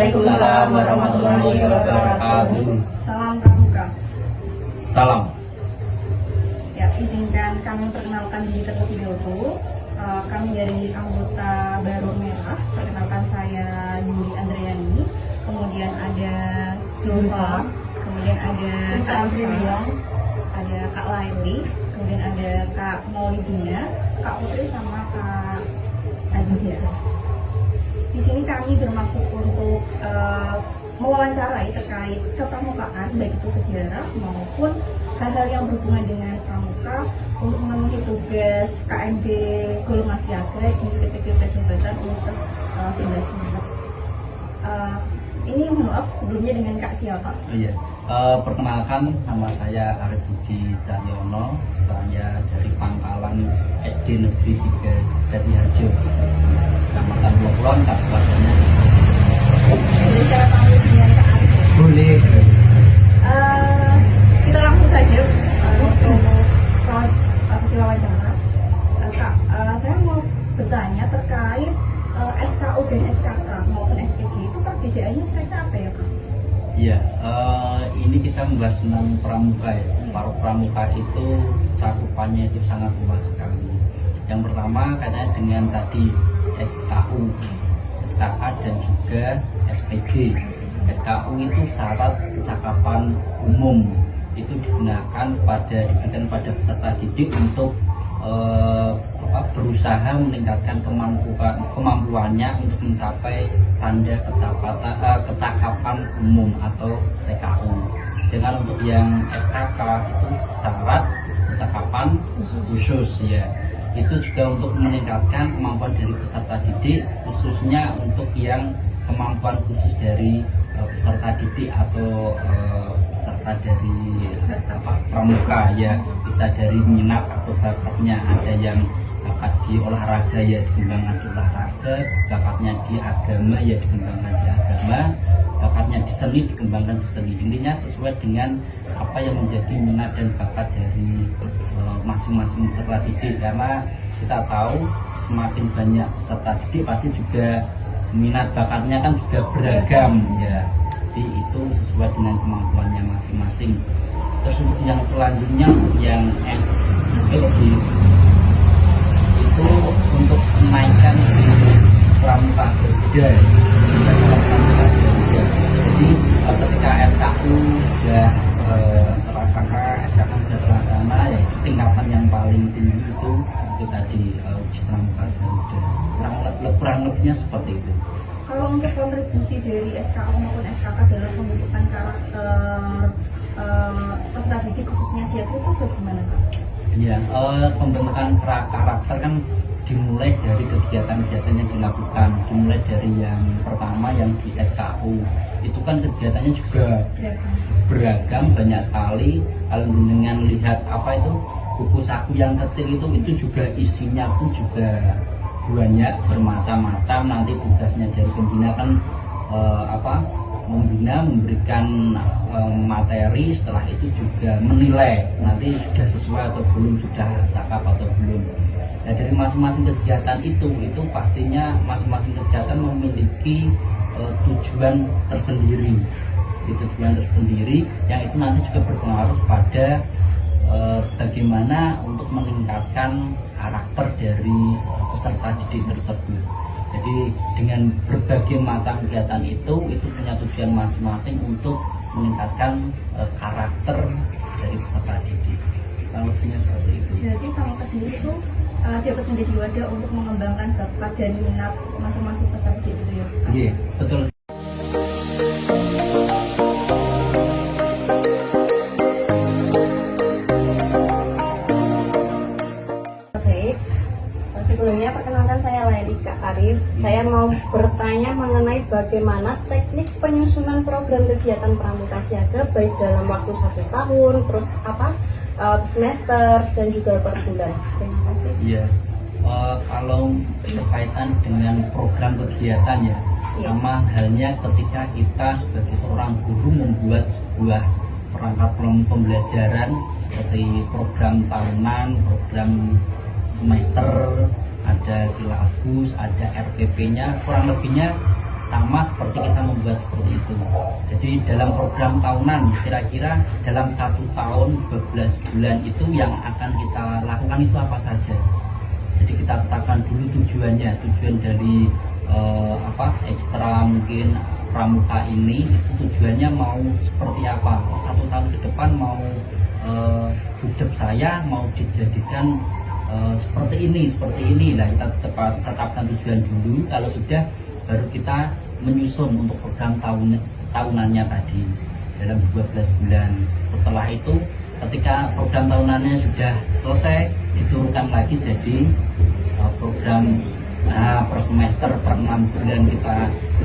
Waalaikumsalam warahmatullahi wabarakatuh. Salam pramuka. Salam. Ya, izinkan kami perkenalkan diri terlebih dahulu. Kami dari anggota Baru Merah. Perkenalkan saya Yuli Andriani. Kemudian ada Zulfa. Kemudian ada Kak Isa. Ada Kak Laili. Kemudian ada Kak Maulidina, Kak Putri sama Kak Aziza. Di sini kami bermaksud untuk mewawancarai terkait kepramukaan, baik itu sejarah maupun hal-hal yang berhubungan dengan pramuka untuk memenuhi tugas KMB Golongan Siaga di PPK Jabatan Universitas 11 ini mohon maaf sebelumnya dengan Kak siapa? Iya. Perkenalkan, nama saya Arif Budi Cahyono. Saya dari Pangkalan SD Negeri 3 Jatiharjo, Kecamatan Lokulon, Kabupaten. Boleh saya panggil dengan Kak Arif? Boleh. Kita langsung saja untuk sesi wawancara. Kak, saya mau bertanya terkait SKU dan SKK maupun SPG itu perbedaannya mereka apa ya Kak? Iya, ini kita membahas tentang pramuka ya. Para pramuka itu cakupannya itu sangat luas sekali. Yang pertama kaitannya dengan tadi SKU, SKK dan juga SPG. SKU itu syarat kecakapan umum, itu diberikan pada peserta didik untuk berusaha meningkatkan kemampuannya untuk mencapai tanda kecakapan umum atau TKU. Dengan untuk yang SKK itu syarat kecakapan khusus ya. Itu juga untuk meningkatkan kemampuan dari peserta didik, khususnya untuk yang kemampuan khusus dari peserta didik atau peserta dari pramuka ya, bisa dari minat atau bakatnya. Ada yang bakat di olahraga ya dikembangkan di olahraga, bakatnya di agama ya dikembangkan di agama, bakatnya di seni dikembangkan di seni. Intinya sesuai dengan apa yang menjadi minat dan bakat dari masing-masing peserta didik, karena kita tahu semakin banyak peserta didik pasti juga minat bakatnya kan juga beragam ya. Jadi itu sesuai dengan kemampuannya masing-masing. Terus untuk yang selanjutnya yang SPG itu untuk menaikkan pramuka berbeda. Jadi ketika SKU sudah terlaksana, SKK sudah terlaksana, ya tingkatan yang paling tinggi itu tadi uji pramuka Garuda. Kurang lebihnya seperti itu. Kalau untuk kontribusi dari SKU maupun SKK dalam pembentukan karakter peserta didik khususnya siaga itu bagaimana Kak? Ya, pembentukan karakter kan dimulai dari kegiatan-kegiatan yang dilakukan. Dimulai dari yang pertama yang di SKU, itu kan kegiatannya juga beragam, banyak sekali. Kalau dengan lihat apa itu buku saku yang kecil itu juga isinya pun juga banyak bermacam-macam. Nanti tugasnya dari pembina kan membina, memberikan materi, setelah itu juga menilai nanti sudah sesuai atau belum, sudah cakap atau belum. Nah, dari masing-masing kegiatan itu pastinya masing-masing kegiatan memiliki tujuan tersendiri. Tujuan tersendiri yang itu nanti juga berpengaruh pada bagaimana untuk meningkatkan karakter dari peserta didik tersebut. Jadi dengan berbagai macam kegiatan itu punya tujuan masing-masing untuk meningkatkan karakter dari peserta didik. Kurang lebihnya seperti itu. Jadi pramuka sendiri itu dapat menjadi wadah untuk mengembangkan bakat dan minat masing-masing peserta didik itu ya? Iya, betul. Sebelumnya perkenalkan saya Laili Kak Arif. Saya mau bertanya mengenai bagaimana teknik penyusunan program kegiatan pramuka siaga baik dalam waktu 1 tahun, terus semester dan juga per bulan. Terima kasih. Iya. Kalau berkaitan dengan program kegiatan ya, sama halnya ketika kita sebagai seorang guru membuat sebuah perangkat pembelajaran seperti program tahunan, program semester, ada silabus, ada RPP-nya, kurang lebihnya sama seperti kita membuat seperti itu. Jadi dalam program tahunan kira-kira dalam 1 tahun 12 bulan itu yang akan kita lakukan itu apa saja. Jadi kita tetapkan dulu tujuan dari ekstra mungkin pramuka ini itu tujuannya mau seperti apa. 1 tahun ke depan mau hidup saya mau dijadikan seperti ini lah, kita tetapkan tujuan dulu. Kalau sudah baru kita menyusun untuk program tahunannya tadi dalam 12 bulan. Setelah itu ketika program tahunannya sudah selesai diturunkan lagi jadi program per semester, per 6 bulan kita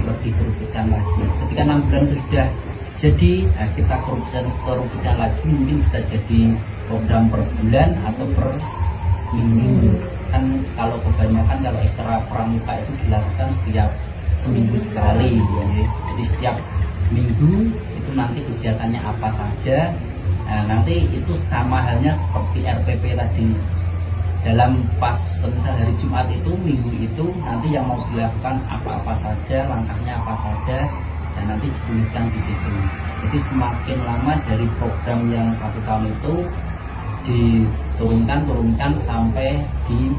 lebih kerucutkan lagi. Ketika 6 bulan itu sudah jadi kita kerucutkan lagi, mungkin bisa jadi program per bulan atau per minggu. Kan kalau kebanyakan kalau ekstra pramuka itu dilakukan setiap seminggu sekali ya. Jadi setiap minggu itu nanti kegiatannya apa saja. Nanti itu sama halnya seperti RPP tadi. Dalam pas misal hari Jumat itu, minggu itu nanti yang mau dilakukan apa-apa saja, langkahnya apa saja, dan nanti dituliskan di situ. Jadi semakin lama dari program yang 1 tahun itu diturunkan sampai di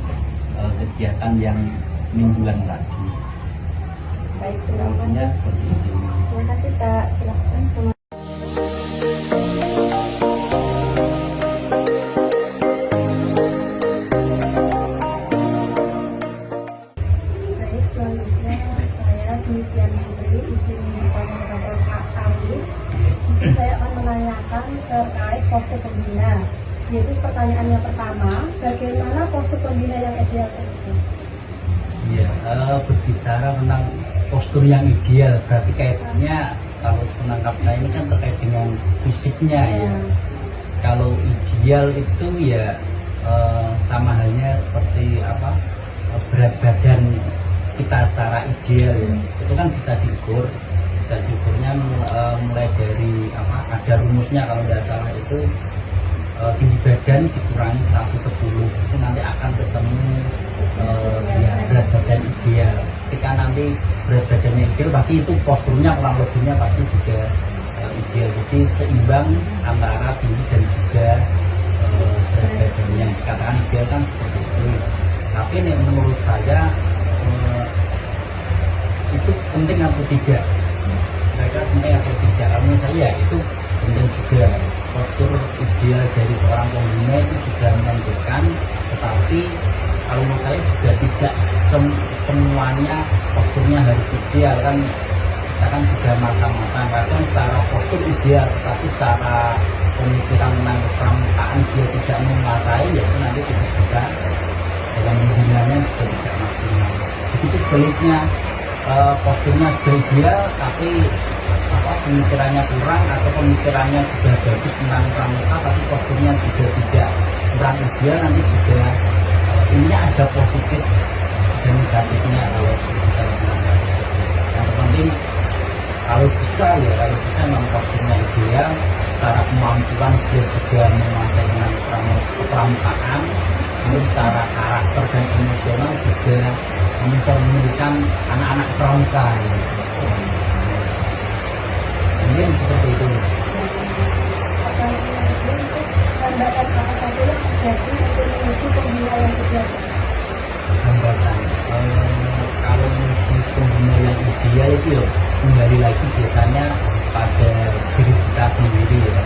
kegiatan yang mingguan lagi. Baik, terima kasih. Seperti itu. Terima kasih Kak, silakan. Baik, selanjutnya saya Dimistian Putri, izin bertanya kepada Kak Arif. Di sini saya akan menanyakan terkait postur pembina. Yaitu pertanyaan yang pertama, bagaimana postur pembina yang ideal tersebut? Iya, berbicara tentang postur yang ideal berarti kaitannya kalau menangkap saya ini kan terkait dengan fisiknya ya. Kalau ideal itu ya sama halnya seperti berat badan kita secara ideal ya. Itu kan bisa diukurnya mulai dari ada rumusnya kalau tidak salah itu tinggi badan dikurangi 110 itu nanti akan ketemu berat badan ideal. Ketika nanti berat badannya ideal pasti itu posturnya kurang lebihnya pasti juga ideal. Jadi seimbang antara tinggi dan juga berat badannya. Dikatakan ideal kan seperti itu. Tapi menurut saya itu penting atau tidak? Kira-kira penting atau tidak? Kalau menurut saya itu penting juga. Postur ideal dari seorang pembina itu juga menentukan, tetapi kalau menurut saya juga tidak semuanya posturnya harus ideal kan. Kita kan juga matang-matang kadang secara postur ideal, tapi secara pemikiran tentang pramukaan dia tidak menguasai, yaitu nanti tidak bisa dalam pembinanya juga tidak maksimal. Begitu sebaliknya posturnya sudah ideal tapi pemikirannya kurang atau pemikirannya sudah bagus tentang pramuka tapi posturnya juga tidak kurang ideal, nanti juga ini ada positif dan negatifnya kalau kita lakukan. Yang terpenting kalau bisa memang posturnya ideal, secara kemampuan dia juga menguasai dengan pramukaan, secara karakter dan emosional juga mencerminkan anak-anak pramuka. Mungkin seperti itu. Hambatan apa saja yang terjadi untuk menuju pembina yang ideal? Hambatan kalau menuju pembina yang ideal itu ya kembali lagi biasanya pada diri kita sendiri ya.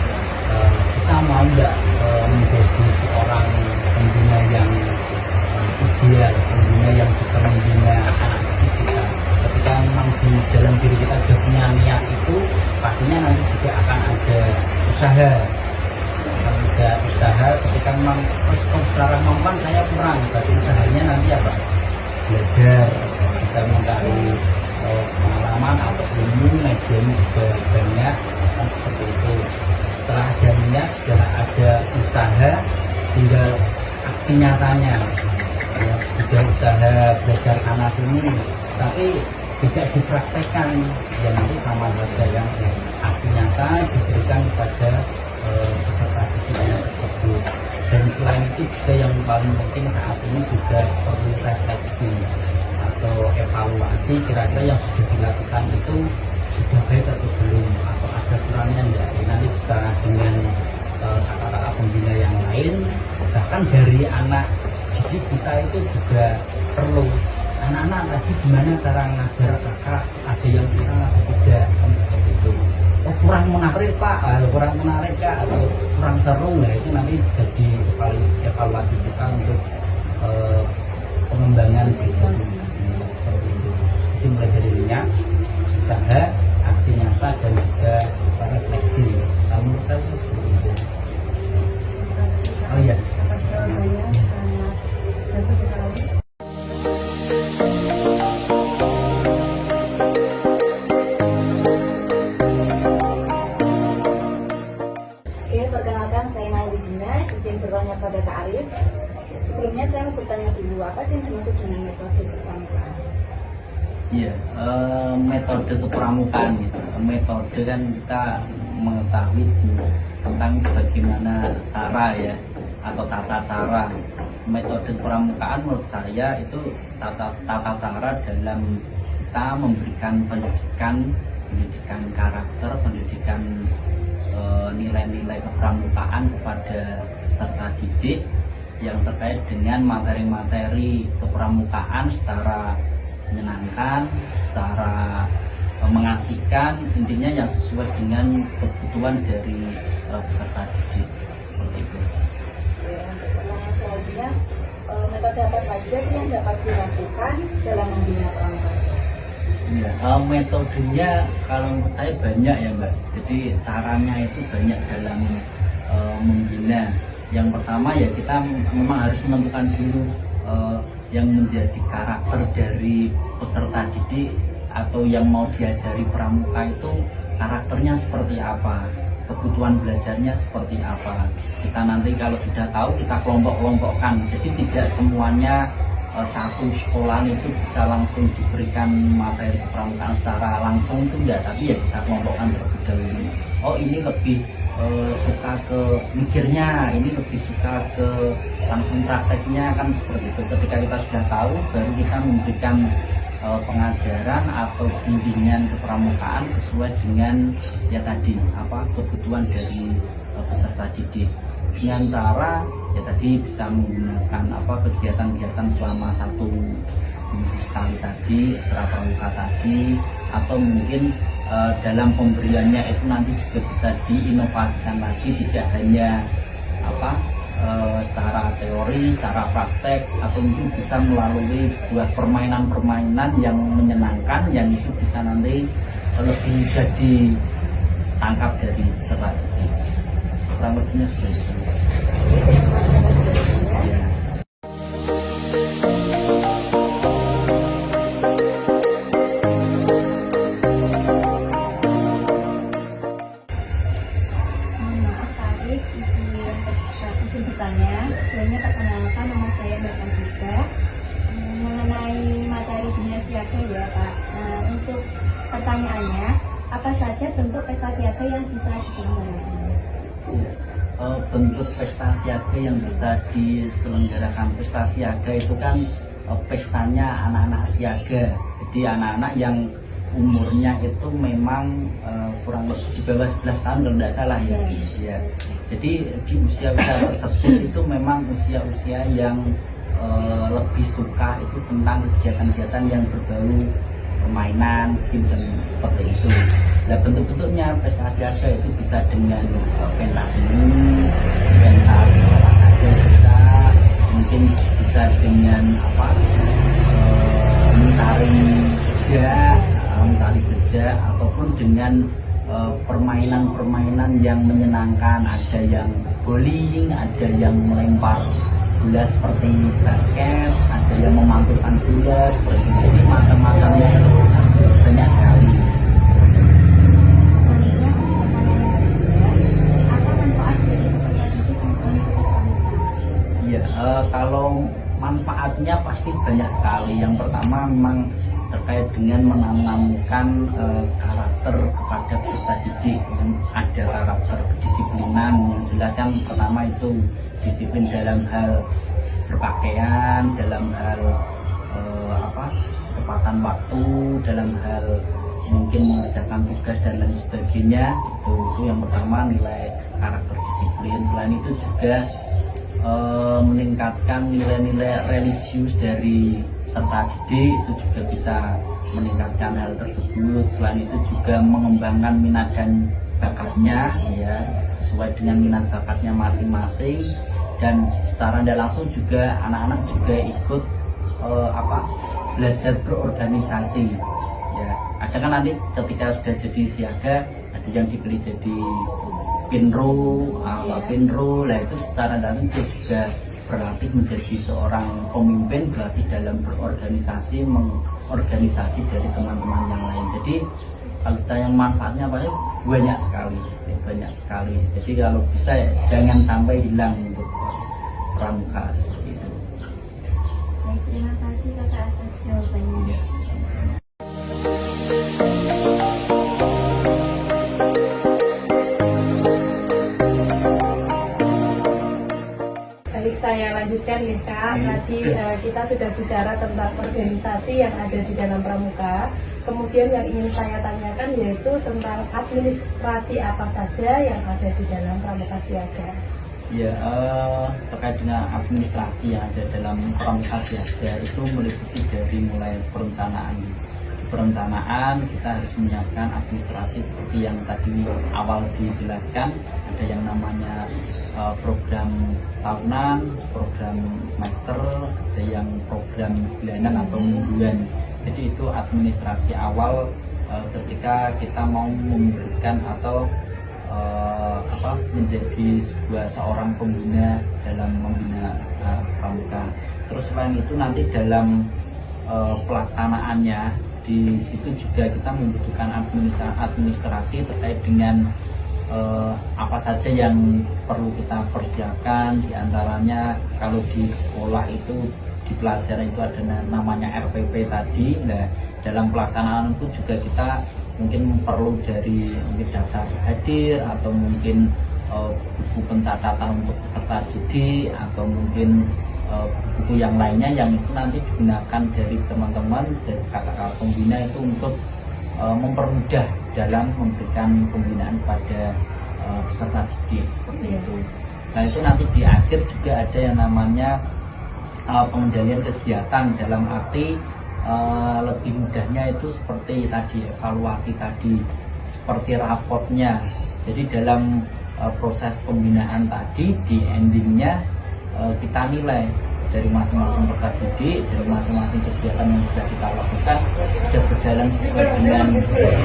Kita mau nggak menjadi seorang pembina yang ideal, pembina yang bisa membina anak kita. Ketika memang di dalam diri kita sudah punya niat itu, pastinya nanti juga akan ada usaha. Ketika memang secara kemampuan saya kurang, berarti usahanya nanti belajar, bisa mencari pengalaman atau ilmu, medium juga banyak kan seperti itu. Setelah ada niat, sudah ada usaha, tinggal aksi nyatanya. Sudah usaha belajar sana sini, tapi tidak dipraktekkan, ya nanti sama saja yang aksi nyata diberikan kepada peserta didiknya tersebut. Dan selain itu juga yang paling penting saat ini sudah perlu refleksi atau evaluasi kira-kira yang sudah dilakukan itu sudah baik atau belum, atau ada kurangnya enggak. Nanti bisa dengan kakak-kakak pembina yang lain, bahkan dari anak didik kita itu juga perlu, anak-anak tadi gimana cara ngajar kakak, ada yang kurang atau tidak, kan seperti itu. Oh, kurang menarik pak, kurang menarik kak, atau kurang seru, nah itu nanti jadi evaluasi kita untuk pengembangan seperti itu. Jadi mulai dari niat, usaha, aksi nyata, dan juga refleksi. Kamu saya itu seperti itu. Oh iya. Atas jawabannya sangat bagus sekali. Oke, perkenalkan saya Nailina, izin bertanya pada Kak Arif. Sebelumnya saya mau bertanya dulu, apa sih yang dimaksud dengan metode kepramukaan? Iya, metode kepramukaan gitu. Metode kan kita mengetahui tentang bagaimana cara ya, atau tata cara. Metode kepramukaan menurut saya itu tata cara dalam kita memberikan pendidikan karakter, pendidikan nilai-nilai kepramukaan kepada peserta didik yang terkait dengan materi-materi kepramukaan secara menyenangkan, secara mengasihkan, intinya yang sesuai dengan kebutuhan dari peserta didik, seperti itu. Untuk pertanyaan selanjutnya, metode apa saja sih yang dapat dilakukan dalam membina pramuka? Ya, metodenya kalau menurut saya banyak ya Mbak. Jadi caranya itu banyak dalam membina. Yang pertama ya kita memang harus menentukan dulu yang menjadi karakter dari peserta didik atau yang mau diajari pramuka itu karakternya seperti apa, kebutuhan belajarnya seperti apa. Kita nanti kalau sudah tahu kita kelompok-kelompokkan. Jadi tidak semuanya satu sekolah itu bisa langsung diberikan materi kepramukaan secara langsung, itu enggak, tapi ya kita kelompokkan terlebih dahulu. Oh ini lebih suka ke mikirnya, ini lebih suka ke langsung prakteknya, kan seperti itu. Ketika kita sudah tahu, baru kita memberikan pengajaran atau bimbingan kepramukaan sesuai dengan ya tadi apa kebutuhan dari peserta didik, dengan cara ya tadi bisa menggunakan apa kegiatan-kegiatan selama 1 minggu sekali tadi, ekstra pramuka tadi, atau mungkin dalam pemberiannya itu nanti juga bisa diinovasikan lagi, tidak hanya apa secara teori, secara praktek, atau mungkin bisa melalui sebuah permainan-permainan yang menyenangkan, yang itu bisa nanti lebih mudah ditangkap dari peserta didik. Kurang lebihnya seperti itu. Ya. Maaf Kak Arif, izin bertanya. Sebelumnya perkenalkan, nama saya Mbak Aziza. Mengenai materi Bina Siaga ya Pak. Untuk pertanyaannya, apa saja bentuk pesta siaga yang bisa diselenggarakan? Bentuk pesta siaga yang bisa diselenggarakan. Pesta siaga itu kan pestanya anak-anak siaga. Jadi anak-anak yang umurnya itu memang kurang lebih di bawah 11 tahun kalau tidak salah ya. Ya. Jadi di usia-usia tersebut itu memang usia-usia yang lebih suka itu tentang kegiatan-kegiatan yang berbau permainan, game, dan seperti itu. Nah, bentuk-bentuknya pesta siaga itu bisa dengan pentas seni, pentas olahraga bisa, mungkin bisa dengan apa mencari jejak, ataupun dengan permainan-permainan yang menyenangkan. Ada yang bowling, ada yang melempar bola seperti basket, ada yang memantulkan bola seperti itu. Jadi macam-macamnya itu banyak sekali. Iya, kalau manfaatnya pasti banyak sekali. Yang pertama memang terkait dengan menanamkan karakter kepada peserta didik. Ada karakter kedisiplinan yang jelas kan, pertama itu disiplin dalam hal berpakaian, dalam hal ketepatan waktu dalam hal mungkin mengerjakan tugas dan lain sebagainya. Itu yang pertama, nilai karakter disiplin. Selain itu juga meningkatkan nilai-nilai religius dari serta didik, itu juga bisa meningkatkan hal tersebut. Selain itu juga mengembangkan minat dan bakatnya, ya, sesuai dengan minat bakatnya masing-masing. Dan secara tidak langsung juga anak-anak juga ikut belajar berorganisasi, ya. Ada kan nanti ketika sudah jadi siaga, ada yang dipilih jadi pinro, lah itu secara dalam itu juga berlatih menjadi seorang pemimpin, berlatih dalam berorganisasi, mengorganisasi dari teman-teman yang lain. Jadi kalau kita yang manfaatnya banyak sekali. Jadi kalau bisa ya, jangan sampai hilang untuk pramuka seperti itu. Baik, terima kasih Kakak atas jawabannya. Ya. Baik, saya lanjutkan ya Kak. Tadi kita sudah bicara tentang organisasi yang ada di dalam pramuka. Kemudian yang ingin saya tanyakan yaitu tentang administrasi apa saja yang ada di dalam pramuka siaga. Ya, terkait dengan administrasi yang ada dalam pramuka siaga itu meliputi dari mulai perencanaan kita harus menyiapkan administrasi seperti yang tadi awal dijelaskan. Ada yang namanya program tahunan, program semester, ada yang program bulanan atau mingguan. Jadi itu administrasi awal ketika kita mau memberikan atau menjadi seorang pembina dalam membina pramuka. Terus selain itu nanti dalam pelaksanaannya di situ juga kita membutuhkan administrasi terkait dengan apa saja yang perlu kita persiapkan. Diantaranya kalau di sekolah itu di pelajaran itu ada namanya RPP tadi. Nah, dalam pelaksanaan itu juga kita mungkin perlu dari daftar hadir atau mungkin buku pencatatan untuk peserta didik atau mungkin buku yang lainnya yang itu nanti digunakan dari teman-teman dari kakak-kakak pembina itu untuk mempermudah dalam memberikan pembinaan pada peserta didik seperti itu. Nah itu nanti di akhir juga ada yang namanya pengendalian kegiatan dalam arti lebih mudahnya itu seperti tadi evaluasi tadi, seperti raportnya. Jadi dalam proses pembinaan tadi di endingnya kita nilai dari masing-masing peserta didik, dari masing-masing kegiatan yang sudah kita lakukan sudah berjalan sesuai dengan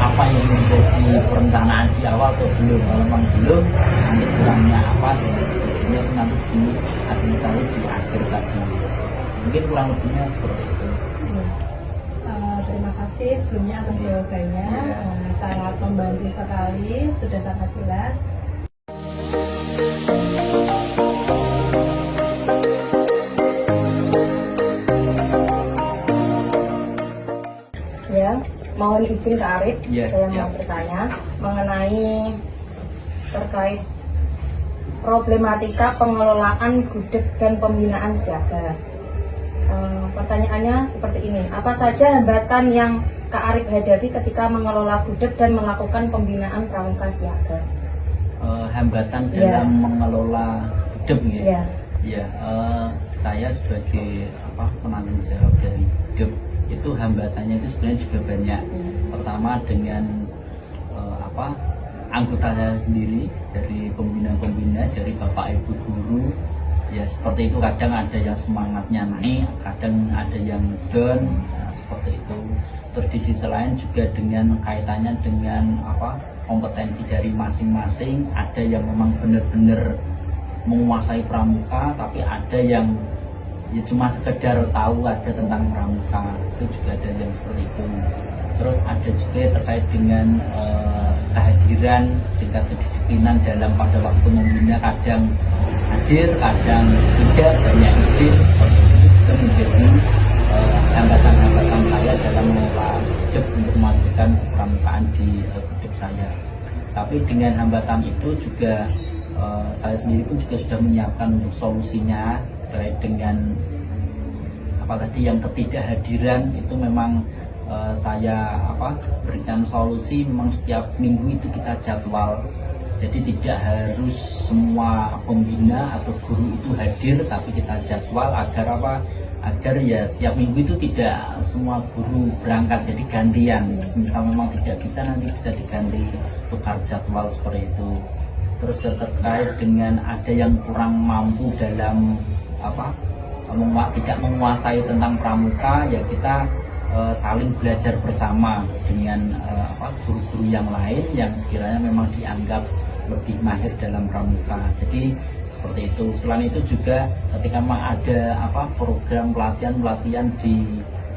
apa yang menjadi perencanaan di awal atau belum. Kalau memang belum, nanti kurangnya apa dan sebagainya nanti diadministrasi di akhir tadi. Mungkin kurang lebihnya seperti itu. Terima kasih sebelumnya atas jawabannya. Sangat membantu sekali, sudah sangat jelas. Ya, mohon izin Kak Arif, saya mau bertanya mengenai terkait problematika pengelolaan gudeg dan pembinaan siaga. Pertanyaannya seperti ini, apa saja hambatan yang Kak Arif hadapi ketika mengelola gudeg dan melakukan pembinaan pramuka siaga? Hambatan dalam mengelola gudeg ya? Ya, saya sebagai penanggung jawab dari gudeg itu hambatannya itu sebenarnya juga banyak. Pertama dengan anggota saya sendiri, dari pembina-pembina, dari bapak ibu guru. Ya seperti itu, kadang ada yang semangatnya naik, kadang ada yang down, seperti itu. Terus di sisi lain juga dengan kaitannya dengan kompetensi dari masing-masing. Ada yang memang benar-benar menguasai pramuka, tapi ada yang ya cuma sekedar tahu aja tentang pramuka, itu juga ada yang seperti itu. Terus ada juga terkait dengan kehadiran, tingkat kedisiplinan dalam pada waktu membina, kadang hadir, kadang tidak, banyak izin, seperti itu juga menjadi hambatan-hambatan saya dalam mengelola gudeg untuk memajukan pramukaan di gudeg saya. Tapi dengan hambatan itu juga saya sendiri pun juga sudah menyiapkan untuk solusinya terkait dengan apa tadi yang ketidakhadiran itu memang saya berikan solusi. Memang setiap minggu itu kita jadwal, jadi tidak harus semua pembina atau guru itu hadir, tapi kita jadwal agar ya tiap minggu itu tidak semua guru berangkat, jadi gantian. Misal memang tidak bisa, nanti bisa diganti, tukar jadwal seperti itu. Terus terkait dengan ada yang kurang mampu dalam tidak menguasai tentang pramuka, ya kita saling belajar bersama dengan guru-guru yang lain yang sekiranya memang dianggap lebih mahir dalam pramuka. Jadi seperti itu. Selain itu juga ketika memang ada program pelatihan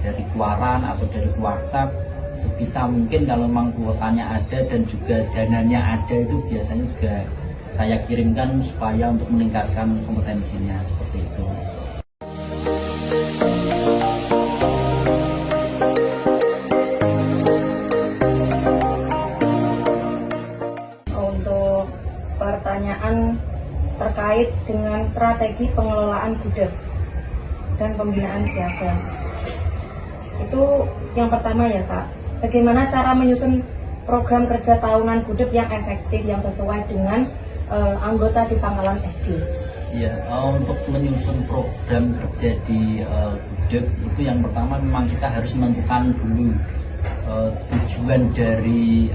dari Kuaran atau dari WhatsApp, sebisa mungkin kalau memang kuotanya ada dan juga dananya ada, itu biasanya juga saya kirimkan supaya untuk meningkatkan kompetensinya, seperti itu. Untuk pertanyaan terkait dengan strategi pengelolaan gudeg dan pembinaan siaga, itu yang pertama ya Kak, bagaimana cara menyusun program kerja tahunan gudeg yang efektif, yang sesuai dengan anggota di Pangkalan SD? Ya, untuk menyusun program kerja di gudeg itu yang pertama memang kita harus menentukan dulu tujuan dari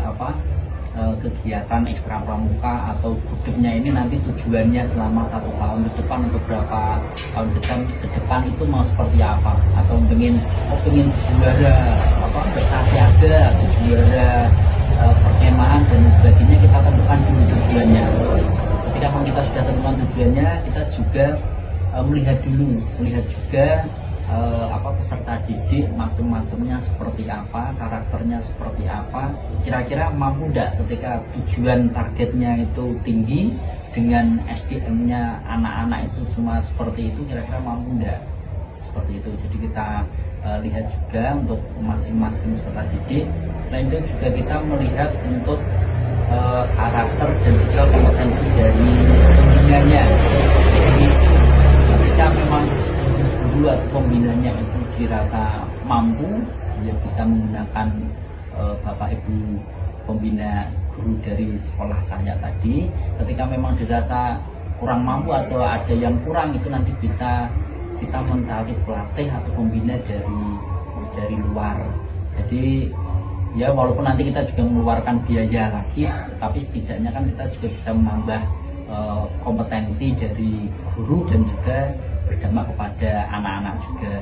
kegiatan ekstra pramuka atau gudegnya ini nanti tujuannya selama 1 tahun ke depan atau berapa tahun ke depan itu mau seperti apa, atau pengen juara prestasi ada atau juara perkemahan dan sebagainya. Kita tentukan dulu tujuannya. Ketika kita sudah tentukan tujuannya, kita juga melihat juga peserta didik macam-macamnya seperti apa, karakternya seperti apa, kira-kira mampu enggak ketika tujuan targetnya itu tinggi dengan SDM-nya anak-anak itu cuma seperti itu, kira-kira mampu enggak, seperti itu. Jadi kita lihat juga untuk masing-masing peserta didik. Selain itu juga kita melihat untuk karakter dan juga kompetensi dari pembinanya. Jadi ketika memang guru atau pembinanya itu dirasa mampu, ya bisa menggunakan Bapak Ibu pembina guru dari sekolah saya tadi. Ketika memang dirasa kurang mampu atau ada yang kurang, itu nanti bisa kita mencari pelatih atau pembina dari luar. Jadi ya walaupun nanti kita juga mengeluarkan biaya lagi, tapi setidaknya kan kita juga bisa menambah kompetensi dari guru dan juga berdampak kepada anak-anak juga,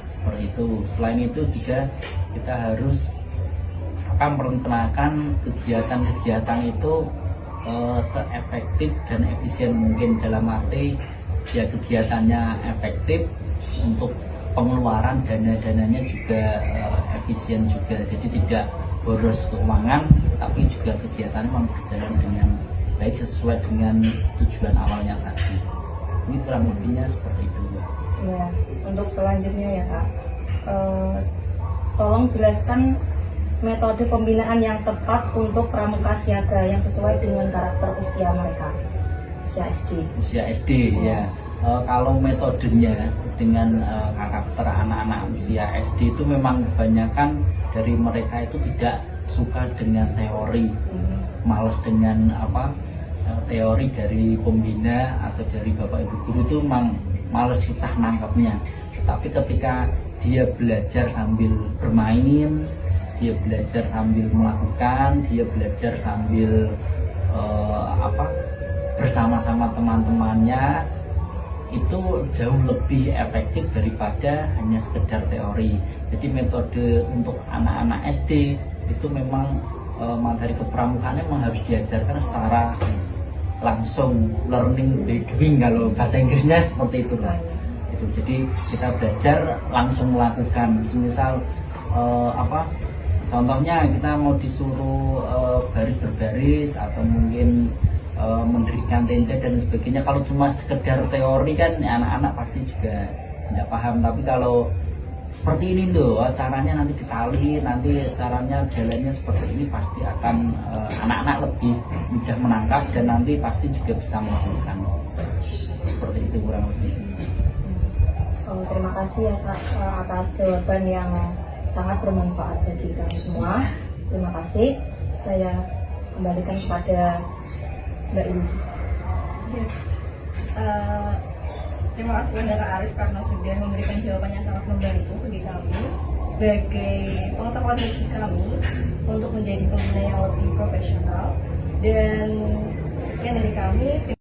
seperti itu. Selain itu juga kita harus merencanakan kegiatan-kegiatan itu seefektif dan efisien mungkin, dalam arti ya kegiatannya efektif, untuk pengeluaran dana-dananya juga efisien juga, jadi tidak boros keuangan, tapi juga kegiatannya memang berjalan dengan baik sesuai dengan tujuan awalnya tadi. Ini kurang lebihnya seperti itu. Ya, untuk selanjutnya ya Kak, tolong jelaskan metode pembinaan yang tepat untuk pramuka siaga yang sesuai dengan karakter usia mereka, usia SD. Usia SD ya. Kalau metodenya dengan karakter anak-anak usia SD itu memang kebanyakan dari mereka itu tidak suka dengan teori, males dengan teori dari pembina atau dari Bapak Ibu guru, itu memang males, susah nangkapnya. Tapi ketika dia belajar sambil bermain, dia belajar sambil melakukan, dia belajar sambil bersama-sama teman-temannya, itu jauh lebih efektif daripada hanya sekedar teori. Jadi metode untuk anak-anak SD itu memang materi kepramukaan memang harus diajarkan secara langsung, learning by doing kalau bahasa Inggrisnya seperti itu lah. Itu jadi kita belajar langsung melakukan. Misal contohnya kita mau disuruh baris berbaris atau mungkin mendirikan tenda dan sebagainya. Kalau cuma sekedar teori kan anak-anak pasti juga tidak paham. Tapi kalau seperti ini loh caranya, nanti ditali, nanti caranya jalannya seperti ini, pasti akan anak-anak lebih mudah menangkap dan nanti pasti juga bisa melakukan. Seperti itu kurang lebih. Terima kasih ya Kak atas jawaban yang sangat bermanfaat bagi kami semua. Terima kasih. Saya kembalikan kepada Mbak Indi. Ya. Terima kasih kepada Kak Arif karena sudah memberikan jawaban yang sangat membantu bagi kami sebagai pengetahuan bagi kami untuk menjadi pengguna yang lebih profesional. Dan sekian dari kami.